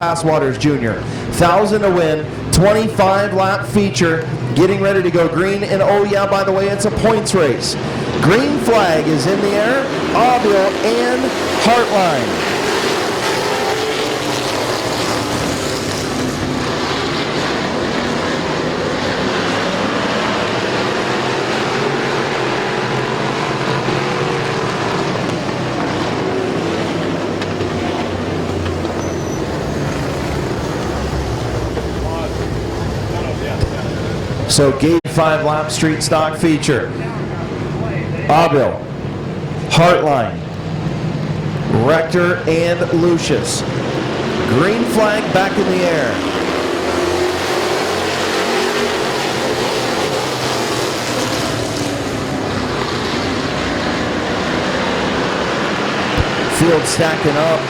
Passwaters Jr. 1,000 to win, 25 lap feature, getting ready to go green. And oh yeah, by the way, it's a points race. Green flag is in the air, Aubil and Heartline. So gate 5 lap street stock feature. Aubil, Heartline, Rector, and Lucius. Green flag back in the air. Field stacking up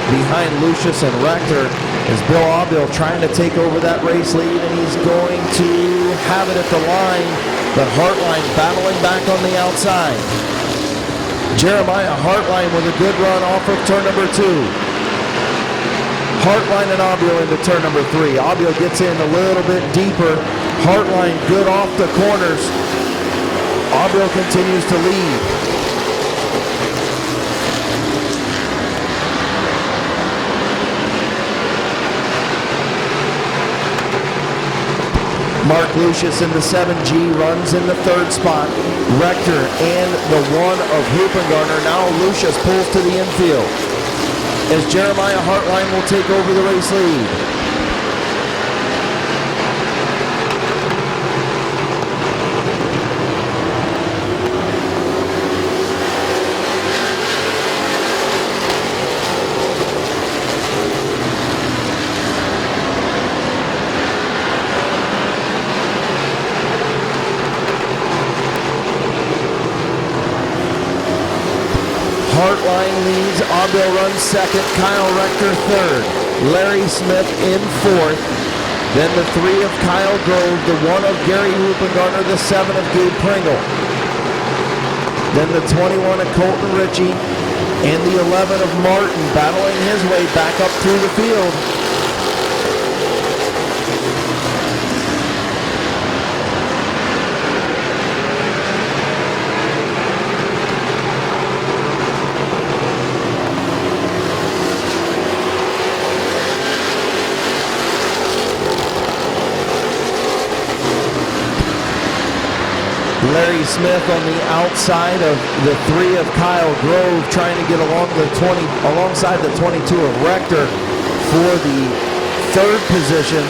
behind Lucius and Rector is Bill Aubil trying to take over that race lead, and he's going to have it at the line, but Heartline battling back on the outside. Jeremiah Heartline with a good run off of turn number 2. Heartline and Aubil into turn number 3. Aubil gets in a little bit deeper. Heartline good off the corners. Aubil continues to lead. Mark Lucius in the 7G runs in the 3rd spot. Rector and the 1 of Hoopengarner. Now Lucius pulls to the infield as Jeremiah Heartline will take over the race lead. Heartline leads, Aubil runs 2nd, Kyle Rector 3rd, Larry Smith in 4th, then the 3 of Kyle Grove, the 1 of Gary Hoopengarner, the 7 of Gabe Pringle, then the 21 of Colton Ritchie, and the 11 of Martin battling his way back up through the field. Larry Smith on the outside of the 3 of Kyle Grove, trying to get alongside the 22 of Rector for the 3rd position.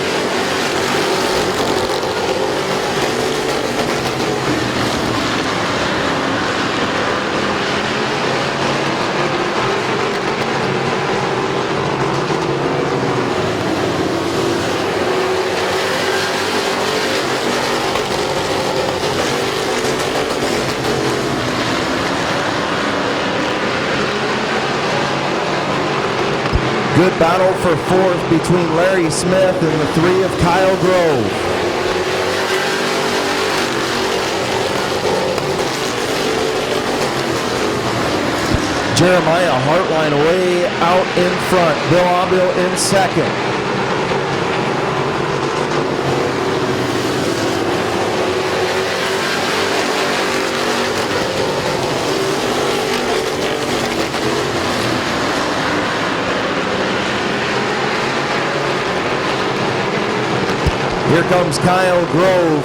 Good battle for 4th between Larry Smith and the 3 of Kyle Grove. Jeremiah Heartline way out in front. Bill Aubil in 2nd. Here comes Kyle Grove,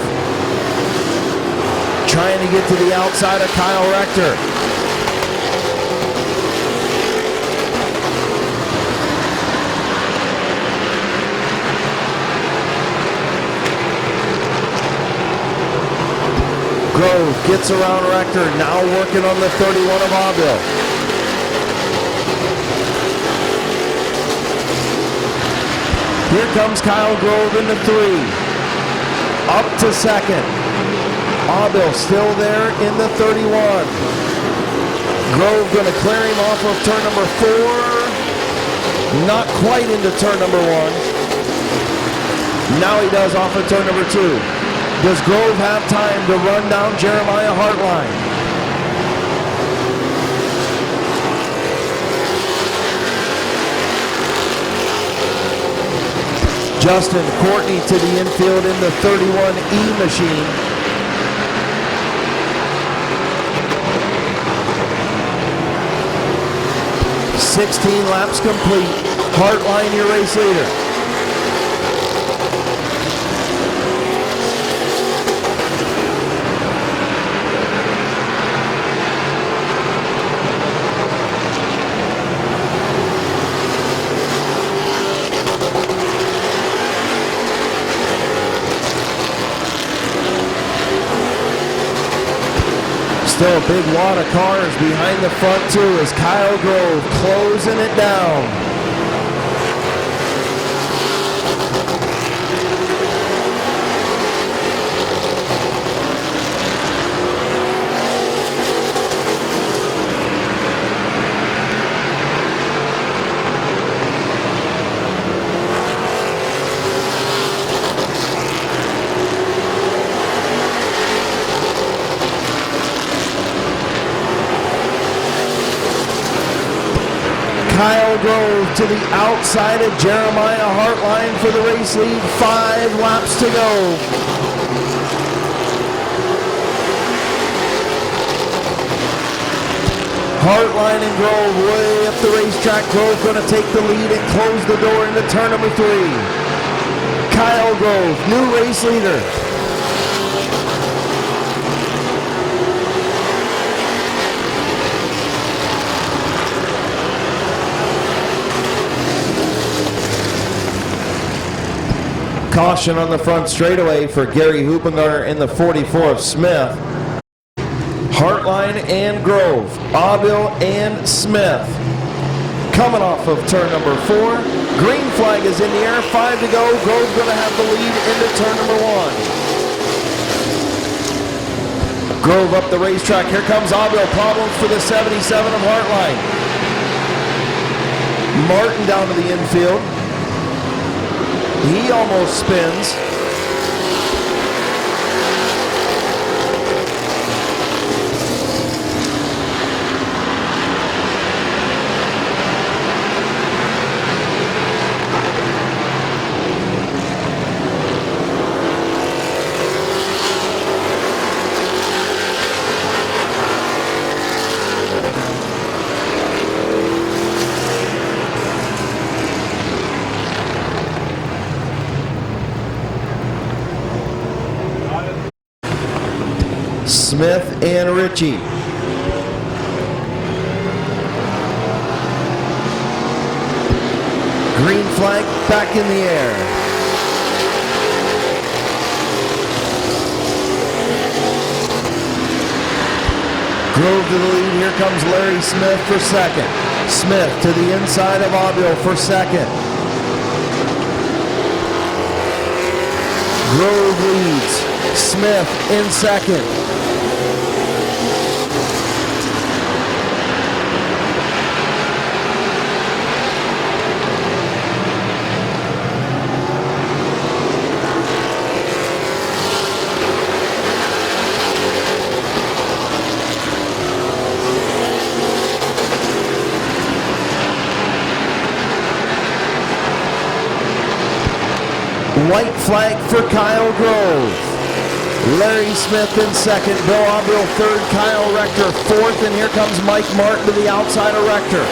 trying to get to the outside of Kyle Rector. Grove gets around Rector, now working on the 31 of Aubil. Here comes Kyle Grove in the 3. Up to 2nd. Aubil still there in the 31. Grove going to clear him off of turn number 4. Not quite into turn number 1. Now he does off of turn number 2. Does Grove have time to run down Jeremiah Heartline? Justin Courtney to the infield in the 31E machine. "16 laps complete. Heartline, your race leader." Still a big wad of cars behind the front too as Kyle Grove closing it down. Kyle Grove to the outside of Jeremiah Heartline for the race lead. 5 laps to go. Heartline and Grove way up the racetrack. Grove going to take the lead and close the door into turn number 3. Kyle Grove, new race leader. Caution on the front straightaway for Gary Hoopengarner in the 44 of Smith. Heartline and Grove, Aubil and Smith. Coming off of turn number 4. Green flag is in the air, 5 to go. Grove's going to have the lead into turn number 1. Grove up the racetrack. Here comes Aubil. Problems for the 77 of Heartline. Martin down to the infield. He almost spins. Smith and Ritchie. Green flag back in the air. Grove to the lead. Here comes Larry Smith for second. Smith to the inside of Aubil for second. Grove leads. Smith in second. White flag for Kyle Grove. Larry Smith in second, Bill Aubil third, Kyle Rector fourth, and here comes Mike Martin to the outside of Rector.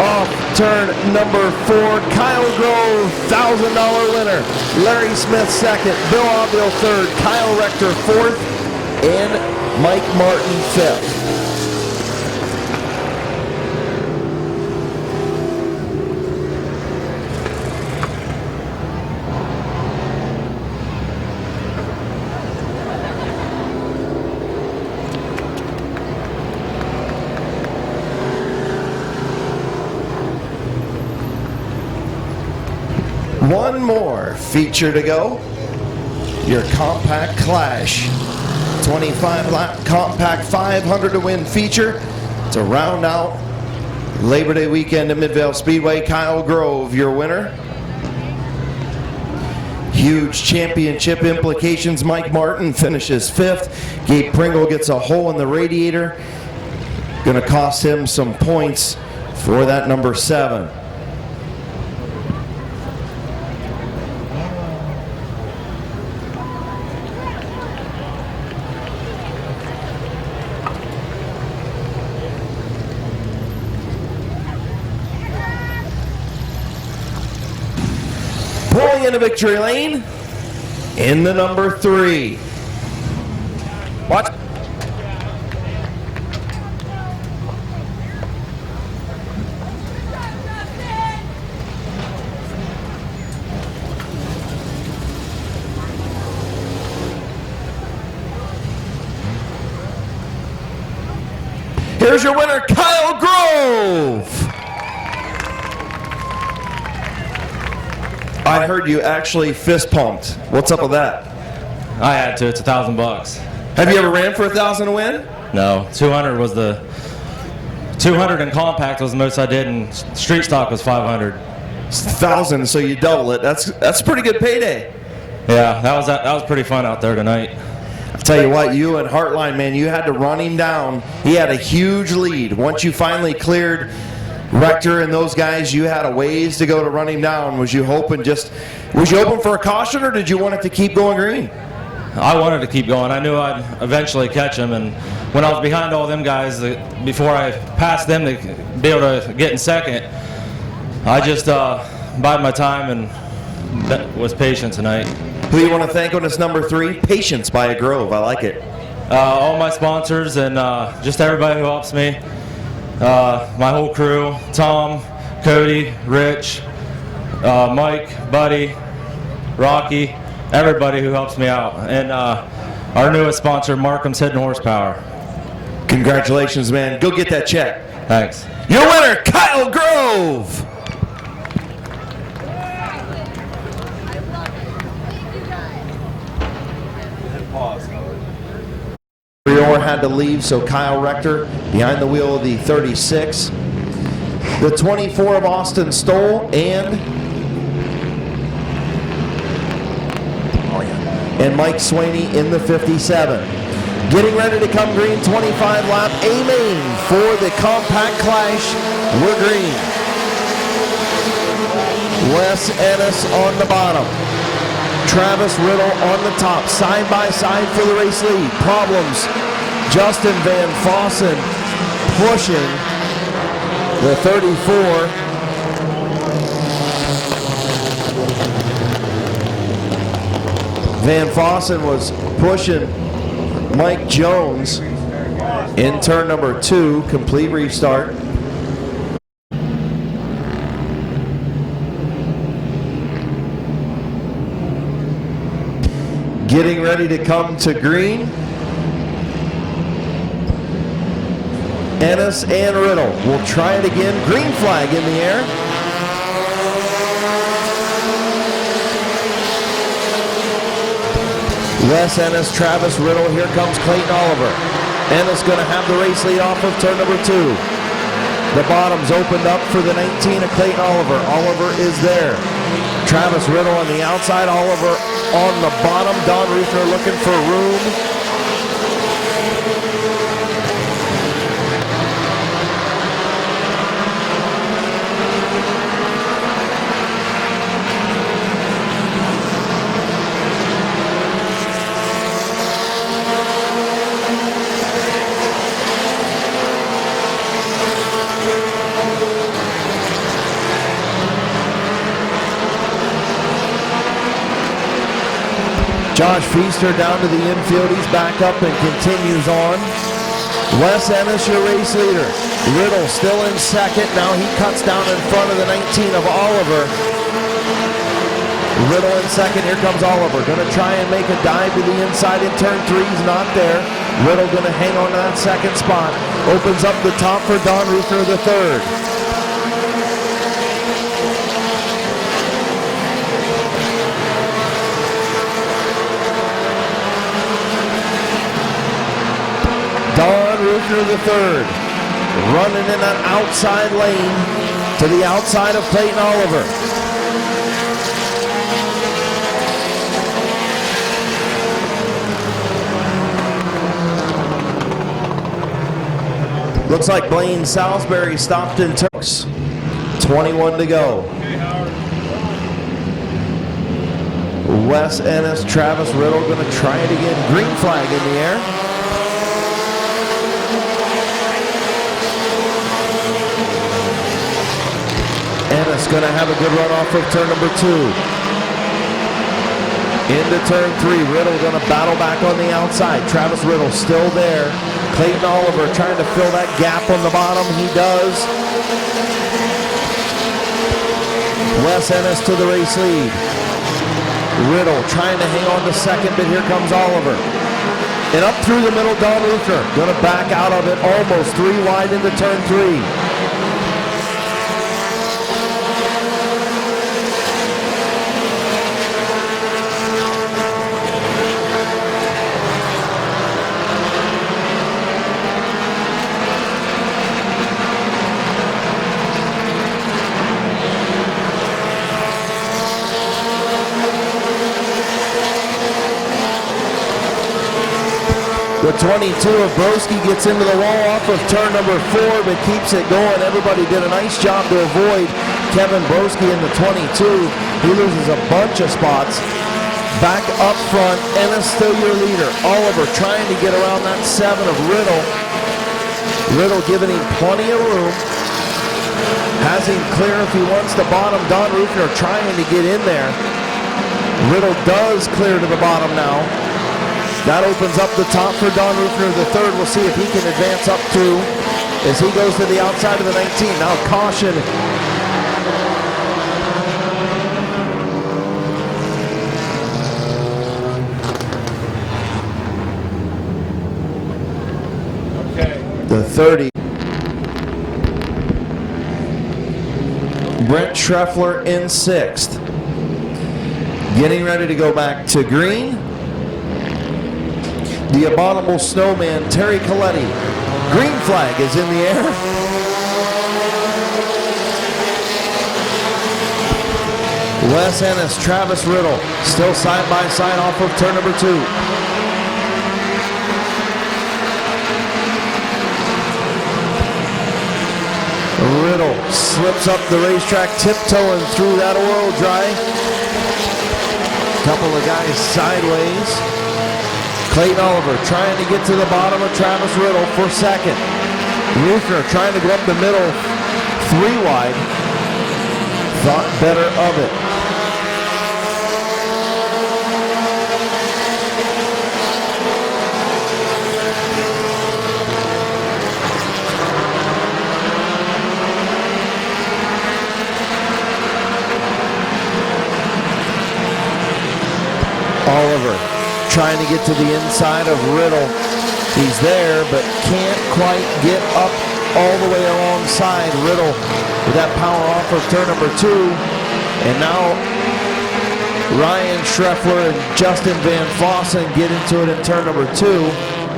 Off turn number 4, Kyle Grove, $1,000 winner. Larry Smith second, Bill Aubil third, Kyle Rector fourth, and Mike Martin fifth. One more feature to go. Your Compact Clash. 25-lap Compact 500 to win feature to round out Labor Day weekend at Midvale Speedway. Kyle Grove, your winner. Huge championship implications. Mike Martin finishes 5th. Gabe Pringle gets a hole in the radiator. Going to cost him some points for that number 7. Pulling into victory lane in the number 3. Watch. Here's your winner, Kyle Grove. I heard you actually fist pumped. What's up with that? I had to. It's $1,000. Have you ever ran for 1,000 to win? No, 200 was the 200 in compact was the most I did, and street stock was 500. It's 1,000, so you double it. That's a pretty good payday. Yeah, that was pretty fun out there tonight. I'll tell you what, you and Heartline, man, you had to run him down. He had a huge lead. Once you finally cleared Rector and those guys, you had a ways to go to run him down. Was you hoping for a caution, or did you want it to keep going green? I wanted to keep going. I knew I'd eventually catch him, and when I was behind all them guys, before I passed them to be able to get in second, I just bided my time and was patient tonight. Who do you want to thank on this number 3? Patience by a Grove. I like it. All my sponsors and just everybody who helps me. My whole crew, Tom, Cody, Rich, Mike, Buddy, Rocky, everybody who helps me out. And our newest sponsor, Markham's Hidden Horsepower. Congratulations, man. Go get that check. Thanks. Your winner, Kyle Grove. Prior had to leave, so Kyle Rector behind the wheel of the 36. The 24 of Austin Stoll and Mike Swaney in the 57. Getting ready to come green, 25 lap, aiming for the compact clash. We're green. Wes Ennis on the bottom. Travis Riddle on the top, side by side for the race lead. Problems. Justin Van Fossen pushing the 34. Van Fossen was pushing Mike Jones in turn number 2, complete restart. Getting ready to come to green. Ennis and Riddle will try it again. Green flag in the air. Wes Ennis, Travis Riddle. Here comes Clayton Oliver. Ennis going to have the race lead off of turn number 2. The bottom's opened up for the 19 of Clayton Oliver. Oliver is there. Travis Riddle on the outside, Oliver on the bottom. Don Ruthner looking for room. Josh Feaster down to the infield. He's back up and continues on. Wes Ennis, your race leader. Riddle still in second. Now he cuts down in front of the 19 of Oliver. Riddle in second. Here comes Oliver. Going to try and make a dive to the inside in turn 3. He's not there. Riddle going to hang on to that second spot. Opens up the top for Don Ruthner, the third. Don Ruthner the third, running in that outside lane to the outside of Clayton Oliver. Looks like Blaine Salisbury stopped in Turks. 21 to go. Wes Ennis, Travis Riddle going to try it again. Green flag in the air. Ennis going to have a good run off of turn number 2. Into turn 3, Riddle going to battle back on the outside. Travis Riddle still there. Clayton Oliver trying to fill that gap on the bottom. He does. Wes Ennis to the race lead. Riddle trying to hang on to second, but here comes Oliver. And up through the middle, Don Ruther going to back out of it almost 3 wide into turn 3. The 22 of Broski gets into the wall off of turn number 4, but keeps it going. Everybody did a nice job to avoid Kevin Broski in the 22. He loses a bunch of spots. Back up front, Ennis still your leader. Oliver trying to get around that 7 of Riddle. Riddle giving him plenty of room. Has him clear if he wants the bottom. Don Ruther trying to get in there. Riddle does clear to the bottom now. That opens up the top for Don Ruther. The third, we'll see if he can advance up to as he goes to the outside of the 19. Now caution. Okay. The 30. Brent Schreffler in 6th. Getting ready to go back to green. The abominable snowman, Terry Coletti. Green flag is in the air. Wes Ennis, Travis Riddle, still side by side off of turn number 2. Riddle slips up the racetrack, tiptoeing through that oil dry. Couple of guys sideways. Clayton Oliver trying to get to the bottom of Travis Riddle for second. Ruther trying to go up the middle, 3 wide. Thought better of it. Oliver trying to get to the inside of Riddle. He's there, but can't quite get up all the way alongside Riddle with that power off of turn number 2. And now Ryan Schreffler and Justin Van Fossen get into it in turn number 2.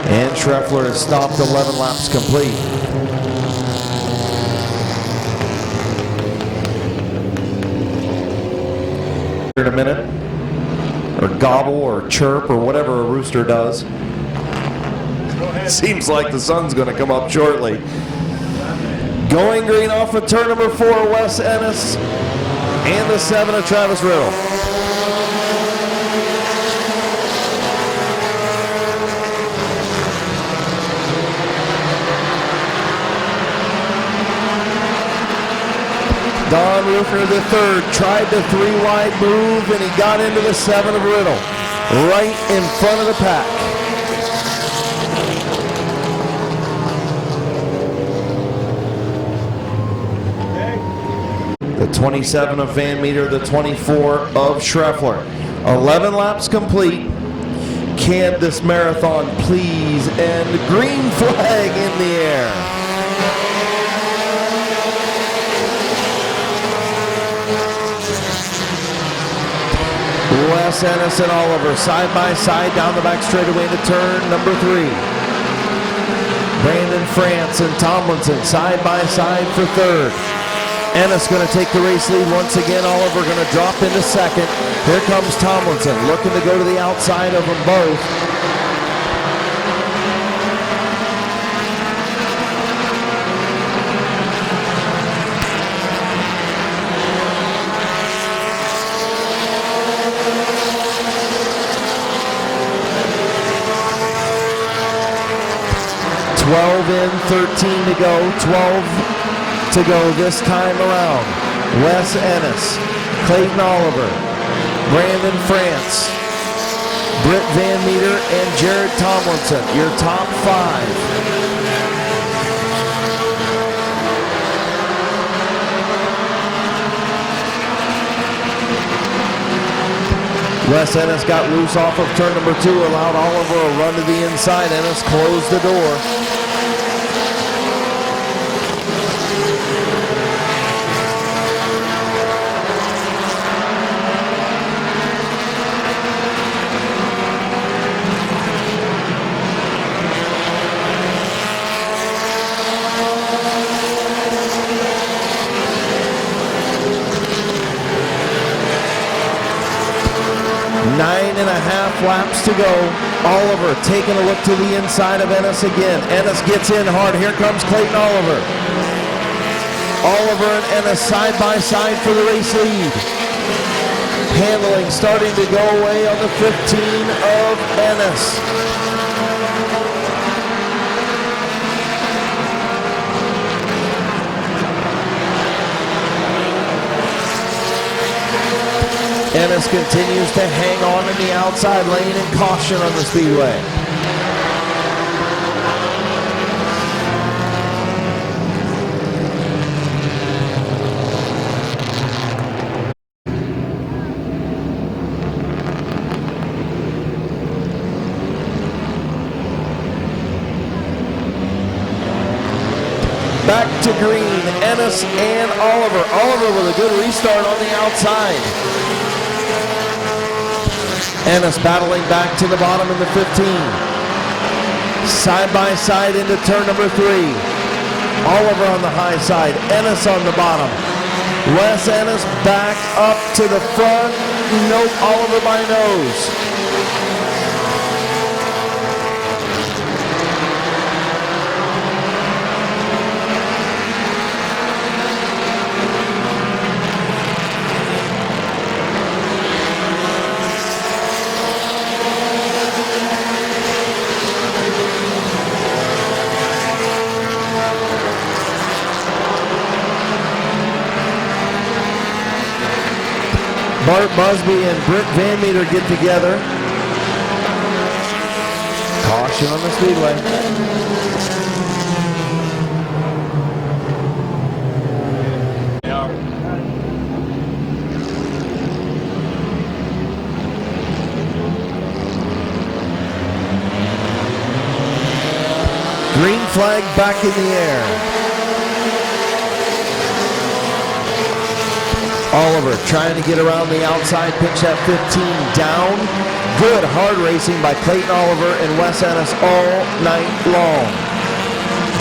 And Schreffler has stopped 11 laps complete. In a minute. Or gobble or chirp or whatever a rooster does. Seems like the sun's going to come up shortly. Going green off of turn number 4, Wes Ennis, and the 7 of Travis Riddle. Don Ruther the third tried the 3 wide move, and he got into the 7 of Riddle, right in front of the pack. The 27 of Van Meter, the 24 of Schreffler. 11 laps complete. Can this marathon please end? Green flag in the air. Wes Ennis and Oliver side by side down the back straightaway to turn number 3. Brandon France and Tomlinson side by side for third. Ennis going to take the race lead once again. Oliver going to drop into second. Here comes Tomlinson looking to go to the outside of them both. 1:13 to go, 12 to go this time around. Wes Ennis, Clayton Oliver, Brandon France, Britt Van Meter, and Jared Tomlinson, your top 5. Wes Ennis got loose off of turn number 2, allowed Oliver a run to the inside. Ennis closed the door. Nine and a half laps to go. Oliver taking a look to the inside of Ennis again. Ennis gets in hard. Here comes Clayton Oliver. Oliver and Ennis side by side for the race lead. Handling starting to go away on the 15 of Ennis. Ennis continues to hang on in the outside lane and caution on the speedway. Back to green, Ennis and Oliver. Oliver with a good restart on the outside. Ennis battling back to the bottom in the 15. Side by side into turn number 3. Oliver on the high side, Ennis on the bottom. Wes Ennis back up to the front. Nope, Oliver by nose. Bart Busby and Britt Van Meter get together. Caution on the speedway. Green flag back in the air. Oliver trying to get around the outside, pitch that 15 down. Good hard racing by Clayton Oliver and Wes Ennis all night long.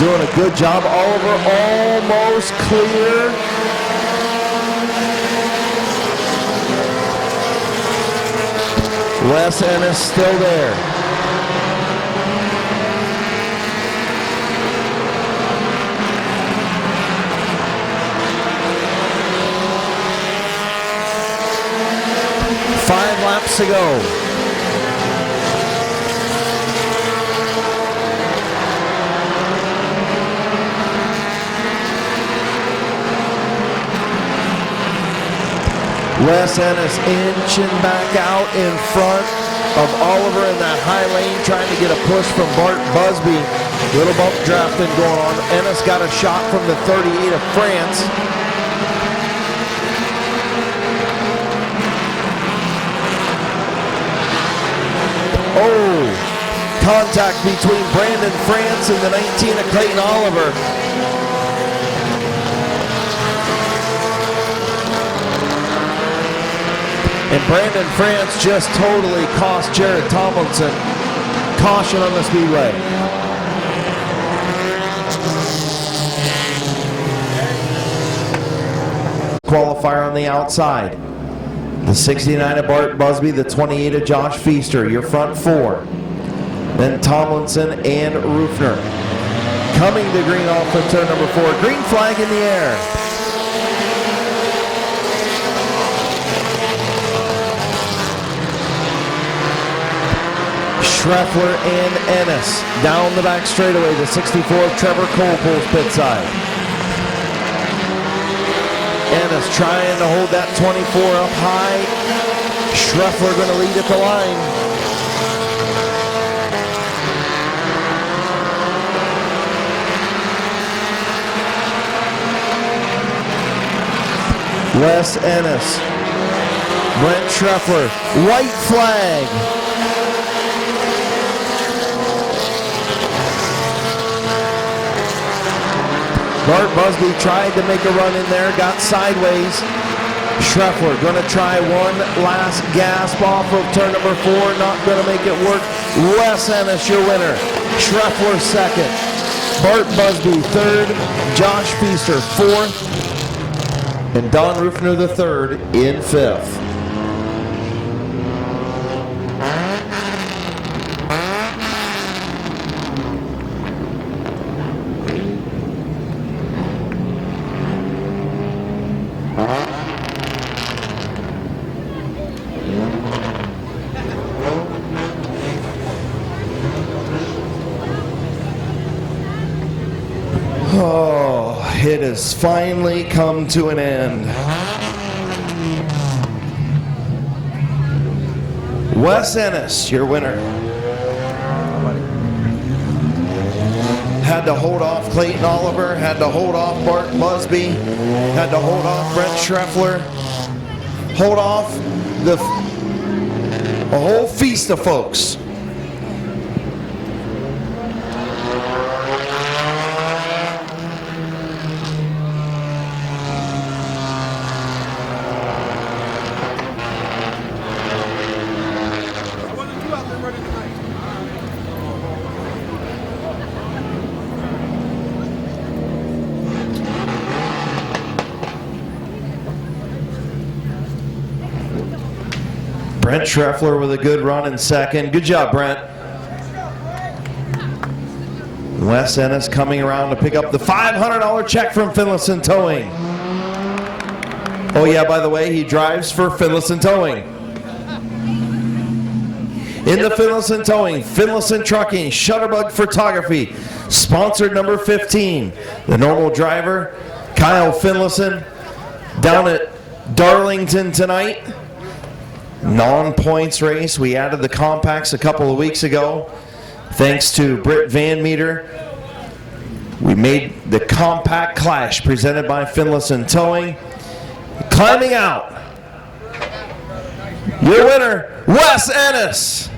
Doing a good job. Oliver almost clear. Wes Ennis still there. Five laps to go. Wes Ennis inching back out in front of Oliver in that high lane, trying to get a push from Bart Busby. Little bump drafting going on. Ennis got a shot from the 38 of France. Oh, contact between Brandon France and the 19 of Clayton Oliver. And Brandon France just totally cost Jared Tomlinson. Caution on the speedway. Qualifier on the outside. The 69 of Bart Busby, the 28 of Josh Feaster, your front 4. Then Tomlinson and Rufner. Coming to green off of turn number 4. Green flag in the air. Schreffler and Ennis down the back straightaway. The 64 of Trevor Cole pulls pit side. Ennis trying to hold that 24 up high. Schreffler going to lead at the line. Wes Ennis, Brent Schreffler, white flag. Bart Busby tried to make a run in there, got sideways. Schreffler going to try one last gasp off of turn number 4, not going to make it work. Wes Ennis, your winner. Schreffler second. Bart Busby third. Josh Feaster fourth. And Don Rufner the third in fifth. Oh, it has finally come to an end. Wes Ennis, your winner. Had to hold off Clayton Oliver, had to hold off Bart Busby, had to hold off Brent Schreffler, hold off a whole feast of folks. Brent Schreffler with a good run in second. Good job, Brent. Wes Ennis coming around to pick up the $500 check from Finlayson Towing. Oh yeah, by the way, he drives for Finlayson Towing. In the Finlayson Towing, Finlayson Trucking, Shutterbug Photography, sponsored number 15. The normal driver, Kyle Finlayson, down at Darlington tonight. Non-points race. We added the compacts a couple of weeks ago. Thanks to Britt Van Meter, we made the compact clash presented by Finlayson Towing. Climbing out, your winner, Wes Ennis.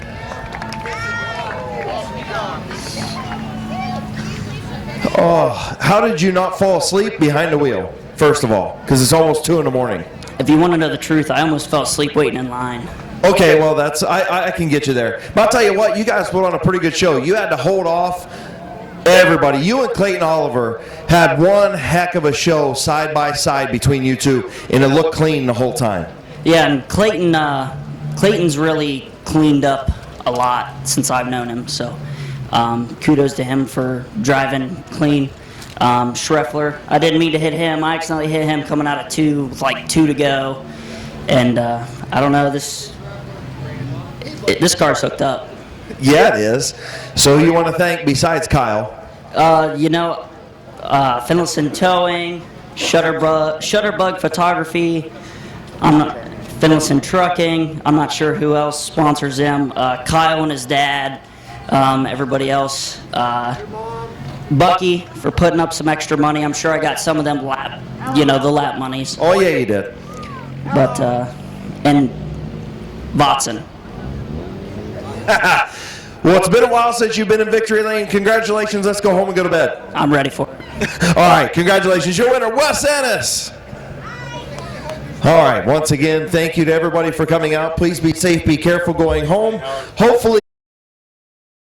Oh, how did you not fall asleep behind the wheel, first of all? Because it's almost 2 in the morning. If you want to know the truth, I almost fell asleep waiting in line. Okay, well, that's I can get you there. But I'll tell you what, you guys put on a pretty good show. You had to hold off everybody. You and Clayton Oliver had one heck of a show side by side between you two, and it looked clean the whole time. Yeah, and Clayton's really cleaned up a lot since I've known him. So kudos to him for driving clean. Schreffler, I didn't mean to hit him. I accidentally hit him coming out of 2 with like 2 to go. And I don't know, this car's hooked up. Yeah, it is. So you want to thank, besides Kyle? Finlayson Towing, Shutterbug Photography, Finlayson Trucking. I'm not sure who else sponsors them. Kyle and his dad, everybody else. Bucky for putting up some extra money. I'm sure I got some of them the lap monies. Oh yeah, you did. But and Watson. Well, it's been a while since you've been in victory lane. Congratulations. Let's go home and go to bed. I'm ready for it. All right, congratulations. Your winner, Wes Ennis. All right, once again, thank you to everybody for coming out. Please be safe, be careful going home. Hopefully